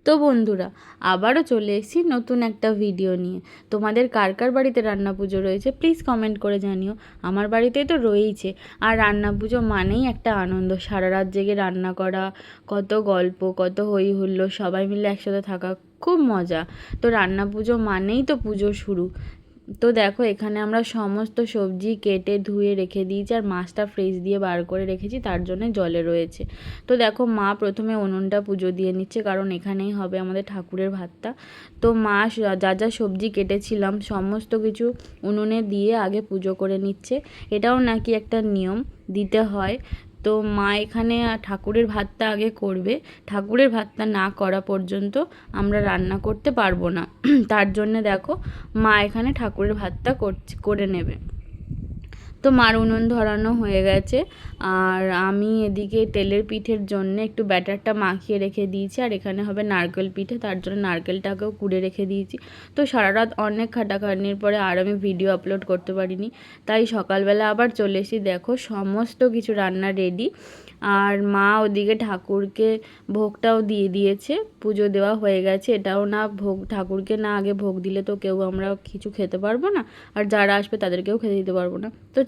তো বন্ধুরা, আবারও চলে এসেছি নতুন একটা ভিডিও নিয়ে। তোমাদের কার কার বাড়িতে রান্না পুজো রয়েছে প্লিজ কমেন্ট করে জানিও। আমার বাড়িতেই তো রয়েইছে। আর রান্না পুজো মানেই একটা আনন্দ, সারা রাত জেগে রান্না করা, কত গল্প, কত হই হুল্লোড়, সবাই মিলে একসাথে থাকা, খুব মজা। তো রান্না পুজো মানেই তো পুজো শুরু। তো দেখো, এখানে আমরা সমস্ত সবজি কেটে ধুয়ে রেখে দিয়েছি, আর মাছটা ফ্রিজ দিয়ে বার করে রেখেছি, তার জন্য জলে রয়েছে। তো দেখো, মা প্রথমে উনুনটা পুজো দিয়ে নিচ্ছে, কারণ এখানেই হবে আমাদের ঠাকুরের ভাতটা। তো মা যা যা সবজি কেটেছিলাম সমস্ত কিছু উনুনে দিয়ে আগে পুজো করে নিচ্ছে। এটাও নাকি একটা নিয়ম, দিতে হয়। তো মা এখানে ঠাকুরের ভাতটা আগে করবে। ঠাকুরের ভাতটা না করা পর্যন্ত আমরা রান্না করতে পারবো না। তার জন্যে দেখো, মা এখানে ঠাকুরের ভাতটা করে নেবে। তো মার উনুন ধরানো হয়ে গেছে, আর আমি এদিকে তেলের পিঠের জন্য একটু ব্যাটারটা মাখিয়ে রেখে দিয়েছি। আর এখানে হবে নারকেল পিঠে, তার জন্য নারকেলটাকেও কুড়ে রেখে দিয়েছি। তো সারা রাত অনেক খাটাখাটনির পরে আর আমি ভিডিও আপলোড করতে পারিনি, তাই সকালবেলা আবার চলে এসেছি। দেখো, সমস্ত কিছু রান্না রেডি। আর মা ওদিকে ঠাকুরকে ভোগটাও দিয়ে দিয়েছে, পুজো দেওয়া হয়ে গেছে। এটাও না, ভোগ ঠাকুরকে না আগে ভোগ দিলে তো কেউ আমরা কিছু খেতে পারবো না, আর যারা আসবে তাদেরকেও খেতে দিতে পারবো না। তো